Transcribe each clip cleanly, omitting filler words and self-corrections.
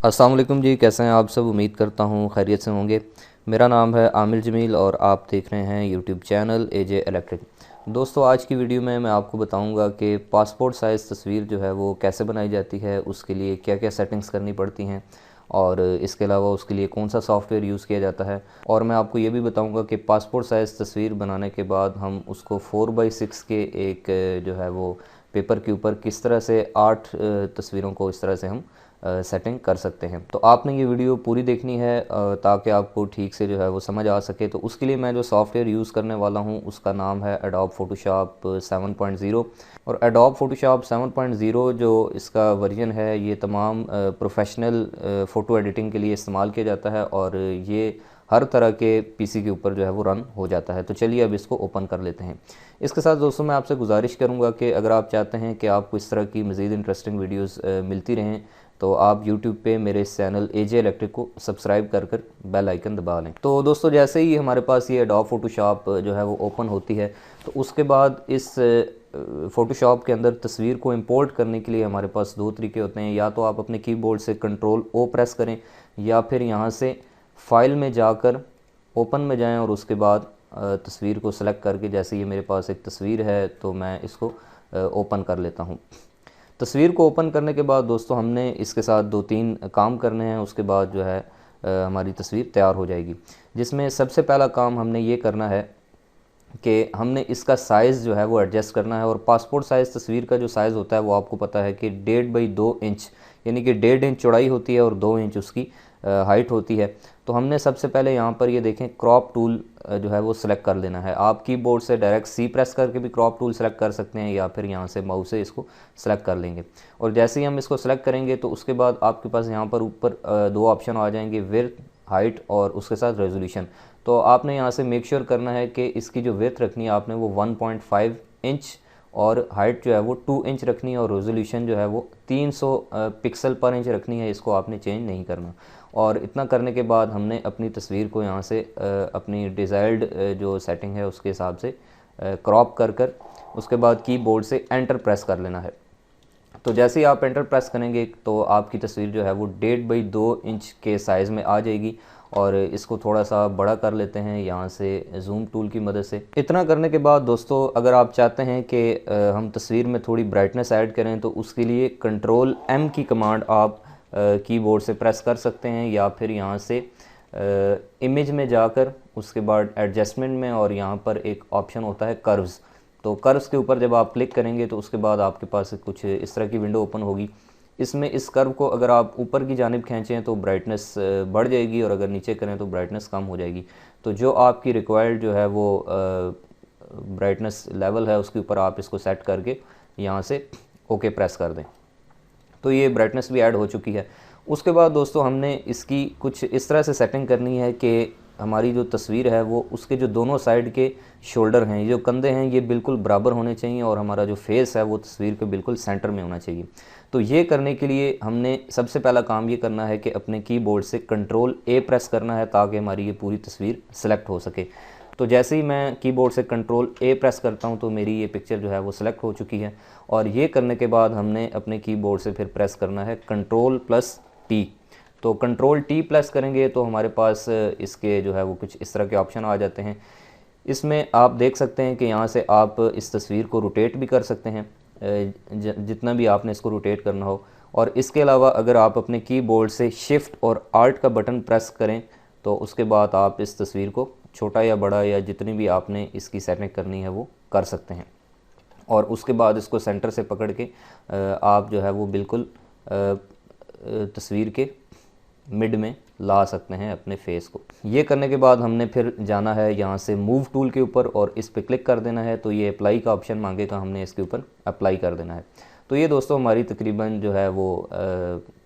अस्सलाम वालेकुम जी, कैसे हैं आप सब। उम्मीद करता हूँ खैरियत से होंगे। मेरा नाम है आमिर जमील और आप देख रहे हैं यूट्यूब चैनल एजे इलेक्ट्रिक। दोस्तों, आज की वीडियो में मैं आपको बताऊंगा कि पासपोर्ट साइज़ तस्वीर जो है वो कैसे बनाई जाती है, उसके लिए क्या क्या सेटिंग्स करनी पड़ती हैं और इसके अलावा उसके लिए कौन सा सॉफ्टवेयर यूज़ किया जाता है। और मैं आपको ये भी बताऊंगा कि पासपोर्ट साइज़ तस्वीर बनाने के बाद हम उसको 4x6 के एक जो है वो पेपर के ऊपर किस तरह से 8 तस्वीरों को इस तरह से हम सेटिंग कर सकते हैं। तो आपने ये वीडियो पूरी देखनी है ताकि आपको ठीक से जो है वो समझ आ सके। तो उसके लिए मैं जो सॉफ्टवेयर यूज़ करने वाला हूँ उसका नाम है एडोब फोटोशॉप 7.0। और एडोब फोटोशॉप 7.0 जो इसका वर्जन है ये तमाम प्रोफेशनल फ़ोटो एडिटिंग के लिए इस्तेमाल किया जाता है और ये हर तरह के पीसी के ऊपर जो है वो रन हो जाता है। तो चलिए अब इसको ओपन कर लेते हैं। इसके साथ दोस्तों मैं आपसे गुजारिश करूंगा कि अगर आप चाहते हैं कि आपको इस तरह की मज़ीद इंटरेस्टिंग वीडियोस मिलती रहें तो आप YouTube पे मेरे इस चैनल एजे इलेक्ट्रिक को सब्सक्राइब कर बेल आइकन दबा लें। तो दोस्तों, जैसे ही हमारे पास ये एडोब फोटोशॉप जो है वो ओपन होती है तो उसके बाद इस फ़ोटोशॉप के अंदर तस्वीर को इंपोर्ट करने के लिए हमारे पास दो तरीके होते हैं। या तो आप अपने कीबोर्ड से कंट्रोल ओ प्रेस करें या फिर यहाँ से फाइल में जाकर ओपन में जाएं और उसके बाद तस्वीर को सेलेक्ट करके, जैसे ये मेरे पास एक तस्वीर है तो मैं इसको ओपन कर लेता हूँ। तस्वीर को ओपन करने के बाद दोस्तों हमने इसके साथ 2-3 काम करने हैं, उसके बाद जो है हमारी तस्वीर तैयार हो जाएगी। जिसमें सबसे पहला काम हमने ये करना है कि हमने इसका साइज़ जो है वो एडजस्ट करना है। और पासपोर्ट साइज़ तस्वीर का जो साइज़ होता है वो आपको पता है कि 1.5 बाई 2 इंच, यानी कि 1.5 इंच चौड़ाई होती है और 2 इंच उसकी हाइट होती है। तो हमने सबसे पहले यहाँ पर ये देखें क्रॉप टूल जो है वो सिलेक्ट कर लेना है। आप कीबोर्ड से डायरेक्ट सी प्रेस करके भी क्रॉप टूल सेलेक्ट कर सकते हैं या फिर यहाँ से माउस से इसको सेलेक्ट कर लेंगे। और जैसे ही हम इसको सेलेक्ट करेंगे तो उसके बाद आपके पास यहाँ पर ऊपर दो ऑप्शन आ जाएंगे, विड्थ, हाइट और उसके साथ रेजोल्यूशन। तो आपने यहाँ से मेक श्योर करना है कि इसकी जो विड्थ रखनी है आपने वो 1.5 इंच और हाइट जो है वो 2 इंच रखनी है और रेजोल्यूशन जो है वो 300 पिक्सल पर इंच रखनी है। इसको आपने चेंज नहीं करना। और इतना करने के बाद हमने अपनी तस्वीर को यहाँ से अपनी डिज़ायर्ड जो सेटिंग है उसके हिसाब से क्रॉप कर उसके बाद कीबोर्ड से एंटर प्रेस कर लेना है। तो जैसे ही आप एंटर प्रेस करेंगे तो आपकी तस्वीर जो है वो 1.5 बाई 2 इंच के साइज़ में आ जाएगी। और इसको थोड़ा सा बड़ा कर लेते हैं यहाँ से जूम टूल की मदद से। इतना करने के बाद दोस्तों अगर आप चाहते हैं कि हम तस्वीर में थोड़ी ब्राइटनेस ऐड करें तो उसके लिए कंट्रोल एम की कमांड आप कीबोर्ड से प्रेस कर सकते हैं या फिर यहाँ से इमेज में जाकर उसके बाद एडजस्टमेंट में और यहाँ पर एक ऑप्शन होता है कर्व्स। तो कर्व्स के ऊपर जब आप क्लिक करेंगे तो उसके बाद आपके पास कुछ इस तरह की विंडो ओपन होगी। इसमें इस कर्व को अगर आप ऊपर की जानिब खींचें तो ब्राइटनेस बढ़ जाएगी और अगर नीचे करें तो ब्राइटनेस कम हो जाएगी। तो जो आपकी रिक्वायर्ड जो है वो ब्राइटनेस लेवल है उसके ऊपर आप इसको सेट करके यहाँ से ओके प्रेस कर दें। तो ये ब्राइटनेस भी ऐड हो चुकी है। उसके बाद दोस्तों हमने इसकी कुछ इस तरह से सेटिंग करनी है कि हमारी जो तस्वीर है वो उसके जो दोनों साइड के शोल्डर हैं, ये जो कंधे हैं, ये बिल्कुल बराबर होने चाहिए और हमारा जो फेस है वो तस्वीर के बिल्कुल सेंटर में होना चाहिए। तो ये करने के लिए हमने सबसे पहला काम ये करना है कि अपने कीबोर्ड से कंट्रोल ए प्रेस करना है ताकि हमारी ये पूरी तस्वीर सेलेक्ट हो सके। तो जैसे ही मैं कीबोर्ड से कंट्रोल ए प्रेस करता हूँ तो मेरी ये पिक्चर जो है वो सिलेक्ट हो चुकी है। और ये करने के बाद हमने अपने कीबोर्ड से फिर प्रेस करना है कंट्रोल प्लस टी। तो कंट्रोल टी प्रेस करेंगे तो हमारे पास इसके जो है वो कुछ इस तरह के ऑप्शन आ जाते हैं। इसमें आप देख सकते हैं कि यहाँ से आप इस तस्वीर को रोटेट भी कर सकते हैं जितना भी आपने इसको रोटेट करना हो। और इसके अलावा अगर आप अपने कीबोर्ड से शिफ्ट और आल्ट का बटन प्रेस करें तो उसके बाद आप इस तस्वीर को छोटा या बड़ा या जितनी भी आपने इसकी सेटिंग करनी है वो कर सकते हैं। और उसके बाद इसको सेंटर से पकड़ के आप जो है वो बिल्कुल तस्वीर के मिड में ला सकते हैं अपने फेस को। ये करने के बाद हमने फिर जाना है यहाँ से मूव टूल के ऊपर और इस पर क्लिक कर देना है। तो ये अप्लाई का ऑप्शन मांगेगा, हमने इसके ऊपर अप्लाई कर देना है। तो ये दोस्तों हमारी तकरीबन जो है वो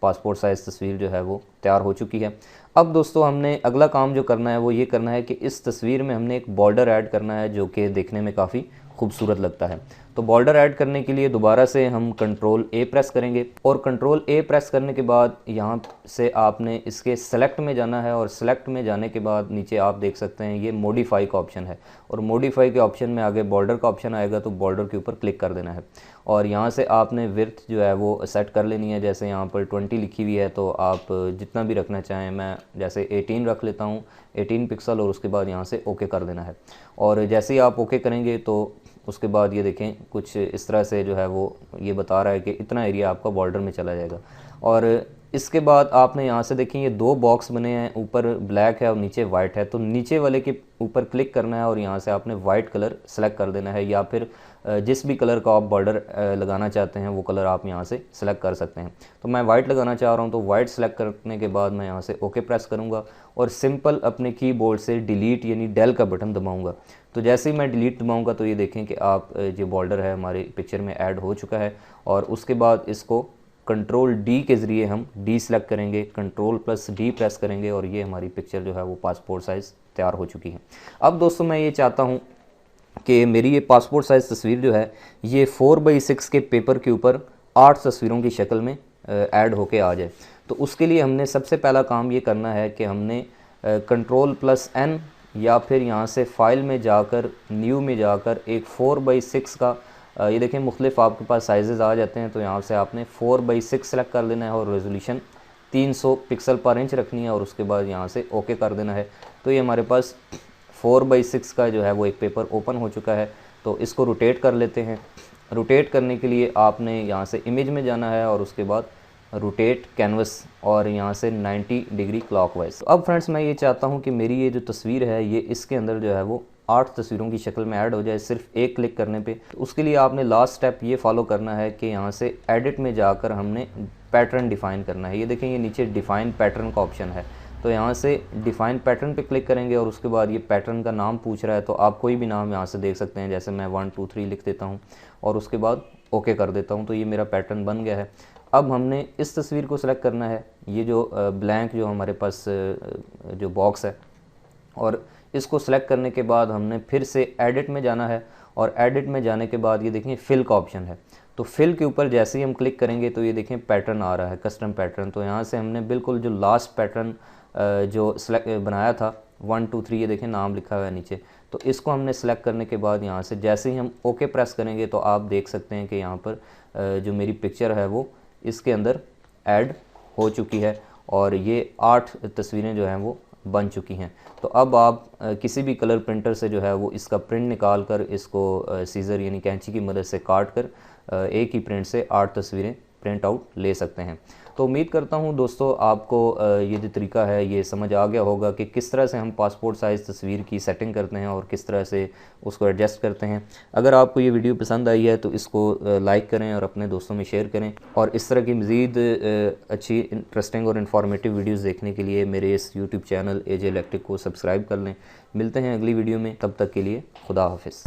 पासपोर्ट साइज़ तस्वीर जो है वो तैयार हो चुकी है। अब दोस्तों हमने अगला काम जो करना है वो ये करना है कि इस तस्वीर में हमने एक बॉर्डर ऐड करना है जो कि देखने में काफ़ी खूबसूरत लगता है। तो बॉर्डर ऐड करने के लिए दोबारा से हम कंट्रोल ए प्रेस करेंगे और कंट्रोल ए प्रेस करने के बाद यहाँ से आपने इसके सेलेक्ट में जाना है और सेलेक्ट में जाने के बाद नीचे आप देख सकते हैं ये मॉडिफाई का ऑप्शन है और मॉडिफाई के ऑप्शन में आगे बॉर्डर का ऑप्शन आएगा, तो बॉर्डर के ऊपर क्लिक कर देना है और यहाँ से आपने विड्थ जो है वो सेट कर लेनी है। जैसे यहाँ पर 20 लिखी हुई है तो आप जितना भी रखना चाहें, मैं जैसे 18 रख लेता हूँ, 18 पिक्सल, और उसके बाद यहाँ से ओके कर देना है। और जैसे ही आप ओके करेंगे तो उसके बाद ये देखें कुछ इस तरह से जो है वो ये बता रहा है कि इतना एरिया आपका बॉर्डर में चला जाएगा। और इसके बाद आपने यहाँ से देखें ये दो बॉक्स बने हैं, ऊपर ब्लैक है और नीचे वाइट है, तो नीचे वाले के ऊपर क्लिक करना है और यहाँ से आपने वाइट कलर सेलेक्ट कर देना है, या फिर जिस भी कलर का आप बॉर्डर लगाना चाहते हैं वो कलर आप यहाँ से सेलेक्ट कर सकते हैं। तो मैं वाइट लगाना चाह रहा हूँ, तो वाइट सेलेक्ट करने के बाद मैं यहाँ से ओके प्रेस करूँगा और सिंपल अपने कीबोर्ड से डिलीट यानी डेल का बटन दबाऊँगा। तो जैसे ही मैं डिलीट दबाऊँगा तो ये देखें कि आप जो बॉर्डर है हमारी पिक्चर में ऐड हो चुका है। और उसके बाद इसको कंट्रोल डी के ज़रिए हम डी सेलेक्ट करेंगे, कंट्रोल प्लस डी प्रेस करेंगे और ये हमारी पिक्चर जो है वो पासपोर्ट साइज़ तैयार हो चुकी है। अब दोस्तों मैं ये चाहता हूँ कि मेरी ये पासपोर्ट साइज़ तस्वीर जो है ये 4x6 के पेपर के ऊपर 8 तस्वीरों की शक्ल में ऐड होके आ जाए। तो उसके लिए हमने सबसे पहला काम ये करना है कि हमने कंट्रोल प्लस एन या फिर यहाँ से फाइल में जाकर न्यू में जाकर एक 4x6 का ये देखें मुख्तलिफ आपके पास साइज़ आ जाते हैं, तो यहाँ से आपने 4x6 सेलेक्ट कर लेना है और रेजोल्यूशन 300 पिक्सल पर इंच रखनी है और उसके बाद यहाँ से ओके कर देना है। तो ये हमारे पास 4x6 का जो है वो एक पेपर ओपन हो चुका है। तो इसको रोटेट कर लेते हैं। रोटेट करने के लिए आपने यहाँ से इमेज में जाना है और उसके बाद रोटेट कैनवस और यहाँ से 90 डिग्री क्लॉकवाइज। अब फ्रेंड्स मैं ये चाहता हूँ कि मेरी ये जो तस्वीर है ये इसके अंदर जो है वो 8 तस्वीरों की शक्ल में ऐड हो जाए सिर्फ एक क्लिक करने पे। तो उसके लिए आपने लास्ट स्टेप ये फॉलो करना है कि यहाँ से एडिट में जाकर हमने पैटर्न डिफ़ाइन करना है। ये देखें ये नीचे डिफ़ाइन पैटर्न का ऑप्शन है, तो यहाँ से डिफ़ाइन पैटर्न पे क्लिक करेंगे और उसके बाद ये पैटर्न का नाम पूछ रहा है, तो आप कोई भी नाम यहाँ से देख सकते हैं। जैसे मैं 1 2 3 लिख देता हूँ और उसके बाद ओके कर देता हूँ, तो ये मेरा पैटर्न बन गया है। अब हमने इस तस्वीर को सिलेक्ट करना है, ये जो ब्लैंक जो हमारे पास जो बॉक्स है, और इसको सेलेक्ट करने के बाद हमने फिर से एडिट में जाना है और एडिट में जाने के बाद ये देखें फिल का ऑप्शन है। तो फिल के ऊपर जैसे ही हम क्लिक करेंगे तो ये देखें पैटर्न आ रहा है, कस्टम पैटर्न। तो यहाँ से हमने बिल्कुल जो लास्ट पैटर्न जो सेलेक्ट बनाया था 1 2 3 ये देखें नाम लिखा हुआ है नीचे, तो इसको हमने सेलेक्ट करने के बाद यहाँ से जैसे ही हम ओके प्रेस करेंगे तो आप देख सकते हैं कि यहाँ पर जो मेरी पिक्चर है वो इसके अंदर ऐड हो चुकी है और ये 8 तस्वीरें जो हैं वो बन चुकी हैं। तो अब आप किसी भी कलर प्रिंटर से जो है वो इसका प्रिंट निकाल कर इसको सीज़र यानी कैंची की मदद से काट कर एक ही प्रिंट से 8 तस्वीरें प्रिंट आउट ले सकते हैं। तो उम्मीद करता हूं दोस्तों आपको ये जो तरीका है ये समझ आ गया होगा कि किस तरह से हम पासपोर्ट साइज़ तस्वीर की सेटिंग करते हैं और किस तरह से उसको एडजस्ट करते हैं। अगर आपको ये वीडियो पसंद आई है तो इसको लाइक करें और अपने दोस्तों में शेयर करें, और इस तरह की मज़ीद अच्छी इंटरेस्टिंग और इन्फॉर्मेटिव वीडियोज़ देखने के लिए मेरे इस यूट्यूब चैनल एजे इलेक्ट्रिक को सब्सक्राइब कर लें। मिलते हैं अगली वीडियो में, तब तक के लिए खुदा हाफिज़।